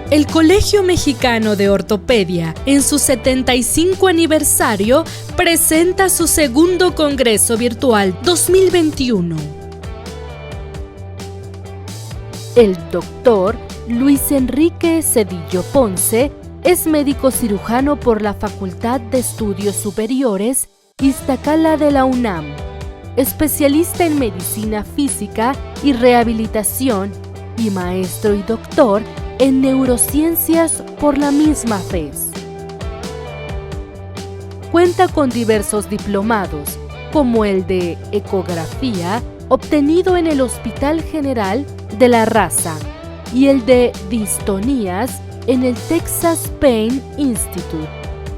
El Colegio Mexicano de Ortopedia, en su 75 aniversario, presenta su segundo Congreso Virtual 2021. El doctor Luis Enrique Zedillo Ponce es médico cirujano por la Facultad de Estudios Superiores Iztacala de la UNAM, especialista en medicina física y rehabilitación y maestro y doctor en neurociencias por la misma FES. Cuenta con diversos diplomados, como el de ecografía, obtenido en el Hospital General de la Raza, y el de distonías en el Texas Pain Institute,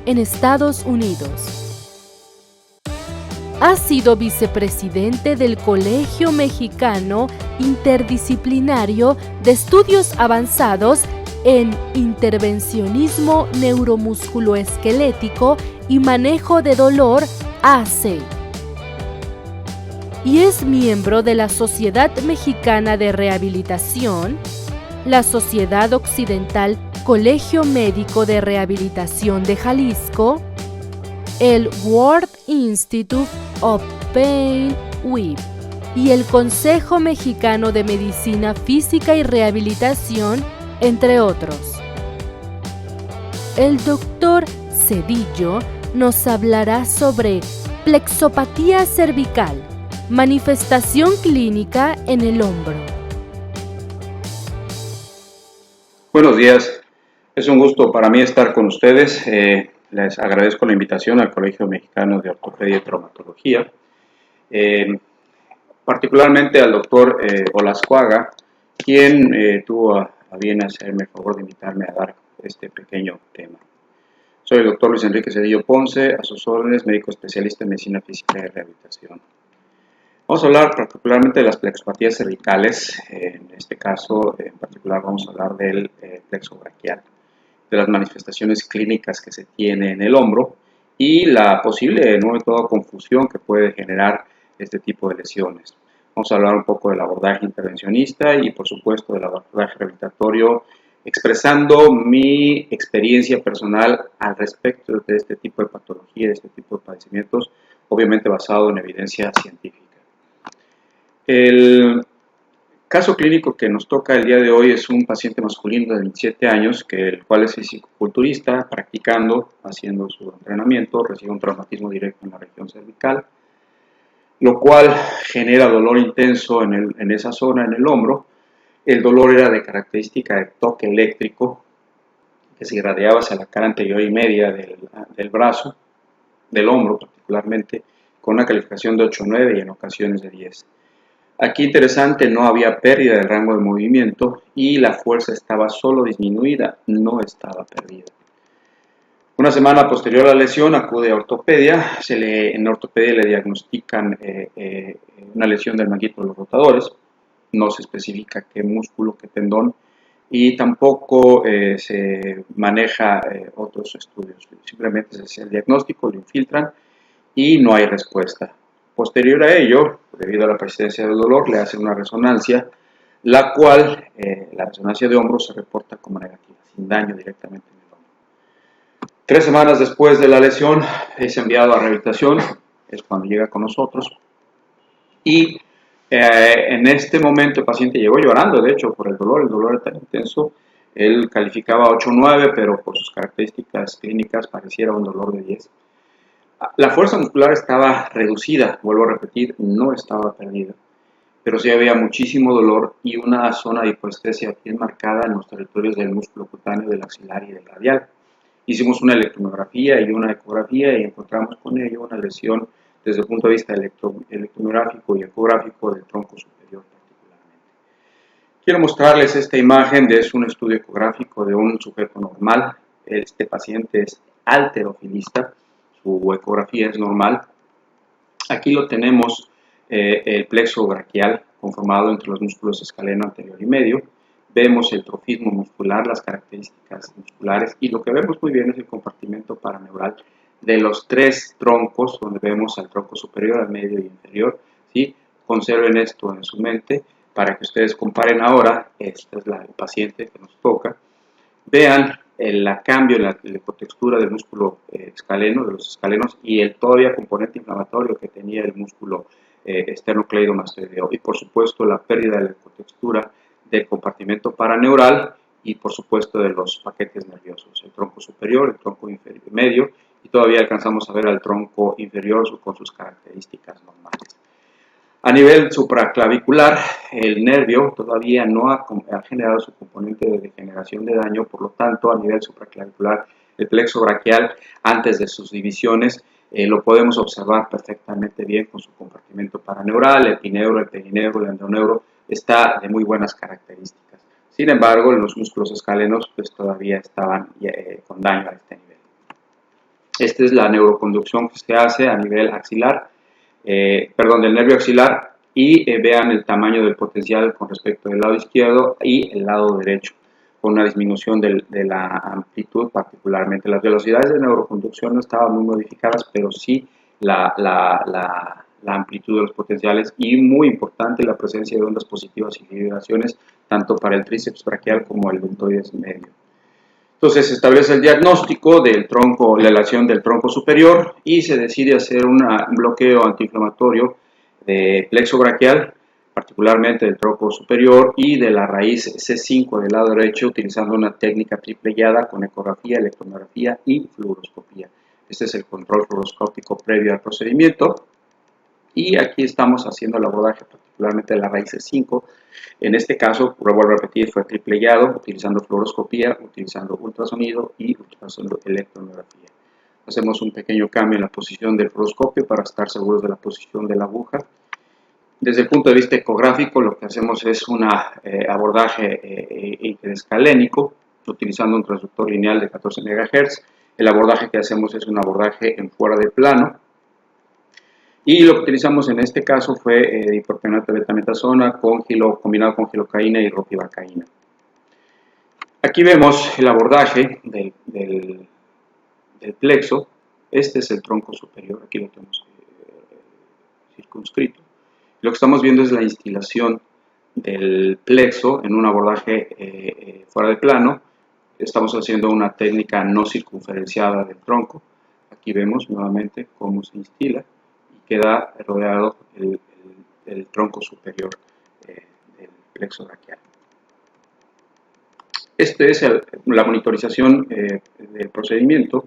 en Estados Unidos. Ha sido vicepresidente del Colegio Mexicano Interdisciplinario de Estudios Avanzados en Intervencionismo Neuromusculoesquelético y Manejo de Dolor, AC. Y es miembro de la Sociedad Mexicana de Rehabilitación, la Sociedad Occidental Colegio Médico de Rehabilitación de Jalisco, el World Institute of Pain WIP y el Consejo Mexicano de Medicina Física y Rehabilitación, entre otros. El doctor Zedillo nos hablará sobre plexopatía cervical, manifestación clínica en el hombro. Buenos días, es un gusto para mí estar con ustedes. Les agradezco la invitación al Colegio Mexicano de Ortopedia y Traumatología, particularmente al doctor Olascuaga, quien tuvo a bien hacerme el favor de invitarme a dar este pequeño tema. Soy el doctor Luis Enrique Zedillo Ponce, a sus órdenes, médico especialista en medicina física y rehabilitación. Vamos a hablar particularmente de las plexopatías cervicales. En este caso, en particular, vamos a hablar del plexo braquial, de las manifestaciones clínicas que se tiene en el hombro y la posible, no de toda confusión que puede generar este tipo de lesiones. Vamos a hablar un poco del abordaje intervencionista y, por supuesto, del abordaje rehabilitatorio, expresando mi experiencia personal al respecto de este tipo de patología, de este tipo de padecimientos, obviamente basado en evidencia científica. El caso clínico que nos toca el día de hoy es un paciente masculino de 27 años, el cual es fisicoculturista, practicando, haciendo su entrenamiento, recibe un traumatismo directo en la región cervical, lo cual genera dolor intenso en esa zona, en el hombro. El dolor era de característica de toque eléctrico, que se irradiaba hacia la cara anterior y media del brazo, del hombro particularmente, con una calificación de 8-9 y en ocasiones de 10. Aquí interesante, no había pérdida del rango de movimiento y la fuerza estaba solo disminuida, no estaba perdida. Una semana posterior a la lesión acude a ortopedia, en ortopedia le diagnostican una lesión del manguito de los rotadores, no se especifica qué músculo, qué tendón y tampoco se maneja otros estudios, simplemente se hace el diagnóstico, lo infiltran y no hay respuesta. Posterior a ello, debido a la persistencia del dolor, le hacen una resonancia, la cual, la resonancia de hombro, se reporta como negativa, sin daño directamente en el hombro. 3 semanas después de la lesión, es enviado a rehabilitación, es cuando llega con nosotros, y en este momento el paciente llegó llorando, de hecho, por el dolor era tan intenso, él calificaba 8-9, pero por sus características clínicas pareciera un dolor de 10. La fuerza muscular estaba reducida, vuelvo a repetir, no estaba perdida, pero sí había muchísimo dolor y una zona de hipoestesia bien marcada en los territorios del músculo cutáneo, del axilar y del radial. Hicimos una electromiografía y una ecografía y encontramos con ello una lesión desde el punto de vista electromiográfico y ecográfico del tronco superior particularmente. Quiero mostrarles esta imagen de un estudio ecográfico de un sujeto normal. Este paciente es halterofilista. Su ecografía es normal. Aquí lo tenemos, el plexo braquial conformado entre los músculos escaleno anterior y medio. Vemos el trofismo muscular, las características musculares y lo que vemos muy bien es el compartimento paraneural de los 3 troncos, donde vemos al tronco superior, al medio y inferior. ¿Sí? Conserven esto en su mente para que ustedes comparen ahora. Esta es el paciente que nos toca. vean el cambio en la licotextura del músculo escaleno, de los escalenos, y el todavía componente inflamatorio que tenía el músculo esternocleidomastoideo. Y por supuesto la pérdida de la licotextura del compartimento paraneural y por supuesto de los paquetes nerviosos, el tronco superior, el tronco inferior, medio, y todavía alcanzamos a ver al tronco inferior con sus características normales. A nivel supraclavicular, el nervio todavía no ha generado su componente de degeneración de daño, por lo tanto, a nivel supraclavicular, el plexo braquial, antes de sus divisiones, lo podemos observar perfectamente bien con su compartimento paraneural, el epineuro, el perineuro, el endoneuro, está de muy buenas características. Sin embargo, los músculos escalenos pues, todavía estaban con daño a este nivel. Esta es la neuroconducción que se hace a nivel axilar, del nervio axilar, y vean el tamaño del potencial con respecto del lado izquierdo y el lado derecho, con una disminución de la amplitud particularmente. Las velocidades de neuroconducción no estaban muy modificadas, pero sí la amplitud de los potenciales, y muy importante la presencia de ondas positivas y vibraciones tanto para el tríceps braquial como el deltoides medio. Entonces se establece el diagnóstico del tronco, la lesión del tronco superior, y se decide hacer un bloqueo antiinflamatorio de plexo braquial, particularmente del tronco superior y de la raíz C5 del lado derecho, utilizando una técnica triple guiada con ecografía, electromiografía y fluoroscopía. Este es el control fluoroscópico previo al procedimiento. Y aquí estamos haciendo el abordaje particularmente de la raíz C5. En este caso, vuelvo a repetir, fue triple guiado, utilizando fluoroscopía, utilizando ultrasonido y utilizando electromiografía. Hacemos un pequeño cambio en la posición del fluoroscopio para estar seguros de la posición de la aguja. Desde el punto de vista ecográfico, lo que hacemos es un abordaje interescalénico, utilizando un transductor lineal de 14 MHz. El abordaje que hacemos es un abordaje en fuera de plano. Y lo que utilizamos en este caso fue dipropionato de betametasona combinado con gilocaína y ropivacaína. Aquí vemos el abordaje del plexo. Este es el tronco superior, aquí lo tenemos circunscrito. Lo que estamos viendo es la instilación del plexo en un abordaje fuera de plano. Estamos haciendo una técnica no circunferenciada del tronco. Aquí vemos nuevamente cómo se instila. Queda rodeado el tronco superior del plexo braquial. Esta es la monitorización del procedimiento.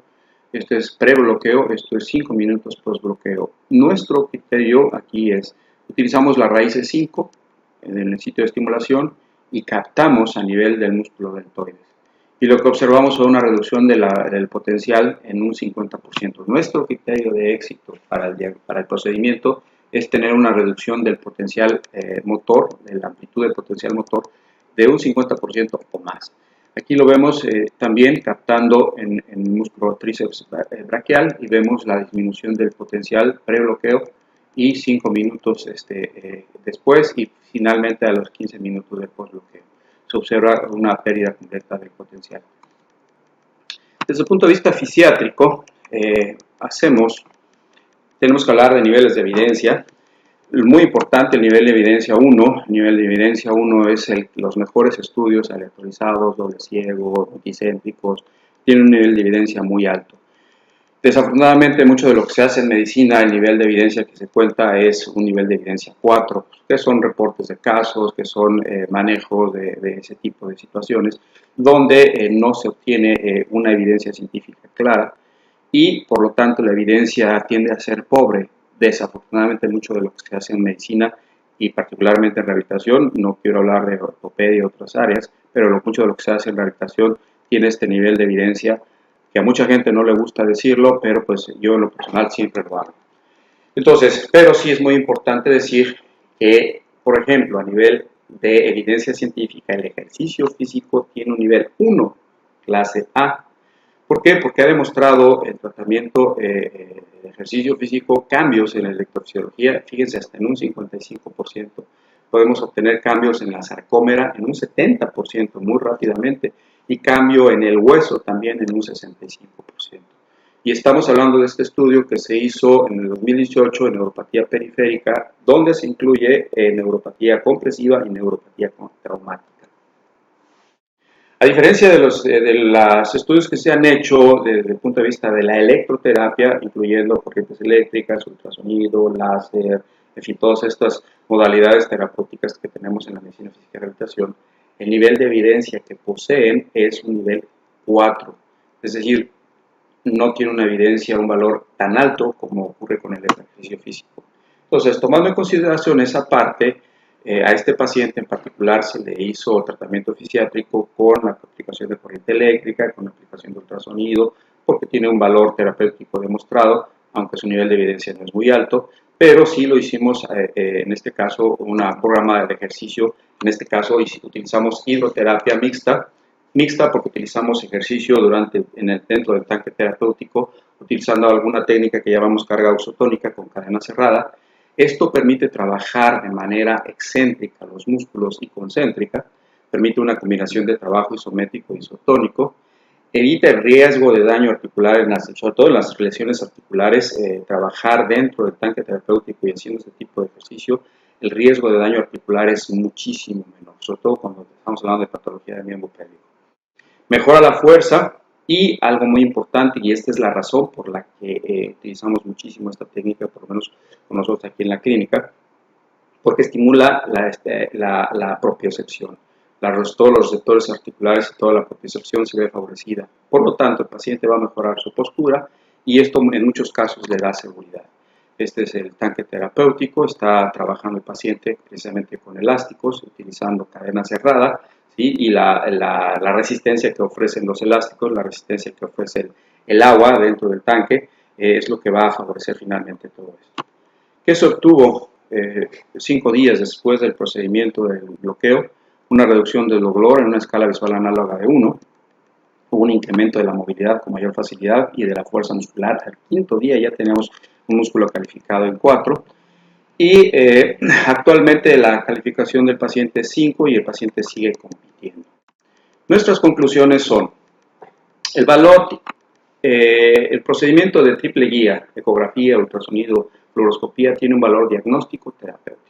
Este es pre-bloqueo, esto es 5 minutos post-bloqueo. Nuestro criterio aquí es, utilizamos la raíz C5 en el sitio de estimulación y captamos a nivel del músculo deltoides. Y lo que observamos fue una reducción del potencial en un 50%. Nuestro criterio de éxito para el procedimiento es tener una reducción del potencial motor, de la amplitud del potencial motor, de un 50% o más. Aquí lo vemos también captando en el músculo tríceps braquial, y vemos la disminución del potencial pre-bloqueo y 5 minutos después, y finalmente a los 15 minutos del post-bloqueo. Se observa una pérdida completa del potencial. Desde el punto de vista fisiátrico, tenemos que hablar de niveles de evidencia. Muy importante el nivel de evidencia 1. El nivel de evidencia 1 es los mejores estudios aleatorizados, doble ciego, multicéntricos, tienen un nivel de evidencia muy alto. Desafortunadamente, mucho de lo que se hace en medicina, el nivel de evidencia que se cuenta es un nivel de evidencia 4, que son reportes de casos, que son manejos de ese tipo de situaciones, donde no se obtiene una evidencia científica clara, y por lo tanto la evidencia tiende a ser pobre. Desafortunadamente, mucho de lo que se hace en medicina y particularmente en rehabilitación, no quiero hablar de ortopedia y otras áreas, pero mucho de lo que se hace en rehabilitación tiene este nivel de evidencia que a mucha gente no le gusta decirlo, pero pues yo en lo personal siempre lo hago. Entonces, pero sí es muy importante decir que, por ejemplo, a nivel de evidencia científica, el ejercicio físico tiene un nivel 1, clase A. ¿Por qué? Porque ha demostrado el tratamiento de ejercicio físico cambios en la electrofisiología, fíjense, hasta en un 55%. Podemos obtener cambios en la sarcómera en un 70% muy rápidamente, y cambio en el hueso también en un 65%. Y estamos hablando de este estudio que se hizo en el 2018 en neuropatía periférica, donde se incluye neuropatía compresiva y neuropatía traumática. A diferencia de los estudios que se han hecho desde el punto de vista de la electroterapia, incluyendo corrientes eléctricas, ultrasonido, láser, en fin, todas estas modalidades terapéuticas que tenemos en la medicina física y rehabilitación, el nivel de evidencia que poseen es un nivel 4, es decir, no tiene una evidencia, un valor tan alto como ocurre con el ejercicio físico. Entonces, tomando en consideración esa parte, a este paciente en particular se le hizo tratamiento fisiátrico con la aplicación de corriente eléctrica, con la aplicación de ultrasonido, porque tiene un valor terapéutico demostrado, aunque su nivel de evidencia no es muy alto, pero sí lo hicimos, en este caso, un programa de ejercicio. En este caso utilizamos hidroterapia mixta porque utilizamos ejercicio dentro del tanque terapéutico, utilizando alguna técnica que llamamos carga isotónica con cadena cerrada. Esto permite trabajar de manera excéntrica los músculos y concéntrica, permite una combinación de trabajo isométrico y isotónico, evita el riesgo de daño articular, sobre todo en las lesiones articulares. Trabajar dentro del tanque terapéutico y haciendo este tipo de ejercicio, el riesgo de daño articular es muchísimo menor, sobre todo cuando estamos hablando de patología de miembro pélvico. Mejora la fuerza y algo muy importante, y esta es la razón por la que utilizamos muchísimo esta técnica, por lo menos con nosotros aquí en la clínica, porque estimula la propiocepción. Todos los receptores articulares y toda la propiocepción se ve favorecida. Por lo tanto, el paciente va a mejorar su postura y esto en muchos casos le da seguridad. Este es el tanque terapéutico, está trabajando el paciente precisamente con elásticos, utilizando cadena cerrada, ¿sí? Y la resistencia que ofrecen los elásticos, la resistencia que ofrece el agua dentro del tanque, es lo que va a favorecer finalmente todo esto. ¿Qué se obtuvo 5 días después del procedimiento del bloqueo? Una reducción del dolor en una escala visual análoga de 1, hubo un incremento de la movilidad con mayor facilidad y de la fuerza muscular. Al 5.º día ya tenemos un músculo calificado en 4 y actualmente la calificación del paciente es 5 y el paciente sigue compitiendo. Nuestras conclusiones son: el valor, el procedimiento de triple guía, ecografía, ultrasonido, fluoroscopía, tiene un valor diagnóstico terapéutico.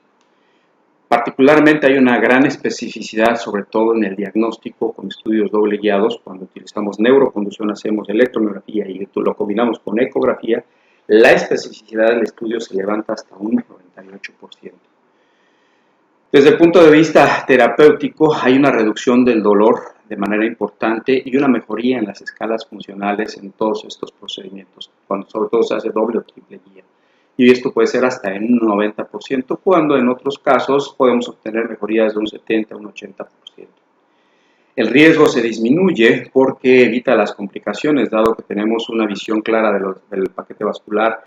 Particularmente hay una gran especificidad, sobre todo en el diagnóstico con estudios doble guiados. Cuando utilizamos neuroconducción, hacemos electromiografía y lo combinamos con ecografía, la especificidad del estudio se levanta hasta un 98%. Desde el punto de vista terapéutico, hay una reducción del dolor de manera importante y una mejoría en las escalas funcionales en todos estos procedimientos, cuando sobre todo se hace doble o triple guía. Y esto puede ser hasta en un 90%, cuando en otros casos podemos obtener mejorías de un 70 a un 80%. El riesgo se disminuye porque evita las complicaciones, dado que tenemos una visión clara del paquete vascular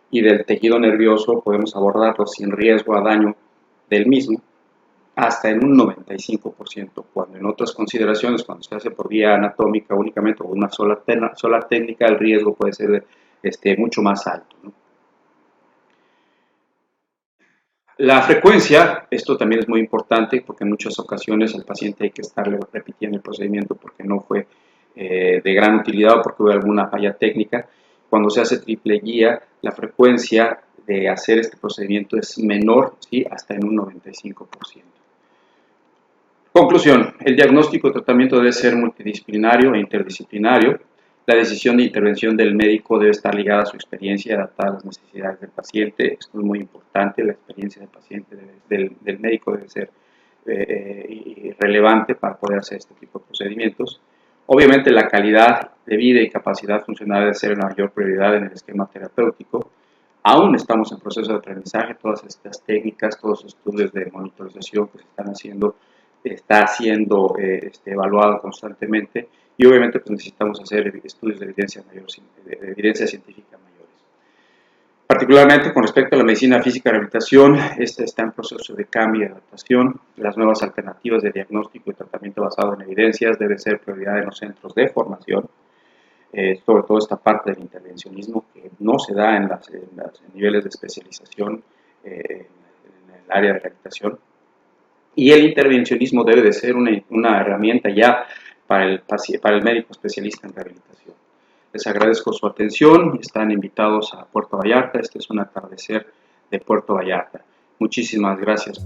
y del tejido nervioso, podemos abordarlo sin riesgo a daño del mismo, hasta en un 95%, cuando en otras consideraciones, cuando se hace por vía anatómica únicamente o una sola técnica, el riesgo puede ser mucho más alto, ¿no? La frecuencia, esto también es muy importante porque en muchas ocasiones al paciente hay que estarle repitiendo el procedimiento porque no fue de gran utilidad o porque hubo alguna falla técnica. Cuando se hace triple guía, la frecuencia de hacer este procedimiento es menor, ¿sí? Hasta en un 95%. Conclusión: el diagnóstico y tratamiento debe ser multidisciplinario e interdisciplinario. La decisión de intervención del médico debe estar ligada a su experiencia y adaptada a las necesidades del paciente. Esto es muy importante. La experiencia del paciente, del médico, debe ser relevante para poder hacer este tipo de procedimientos. Obviamente la calidad de vida y capacidad funcional debe ser la mayor prioridad en el esquema terapéutico. Aún estamos en proceso de aprendizaje. Todas estas técnicas, todos los estudios de monitorización que se están haciendo, está siendo evaluado constantemente, y obviamente pues necesitamos hacer estudios de evidencia científica mayores. Particularmente con respecto a la medicina física y rehabilitación, esta está en proceso de cambio y adaptación. Las nuevas alternativas de diagnóstico y tratamiento basado en evidencias debe ser prioridad en los centros de formación, sobre todo esta parte del intervencionismo que no se da en los niveles de especialización en el área de rehabilitación. Y el intervencionismo debe de ser una herramienta ya para el médico especialista en rehabilitación. Les agradezco su atención. Están invitados a Puerto Vallarta. Este es un atardecer de Puerto Vallarta. Muchísimas gracias.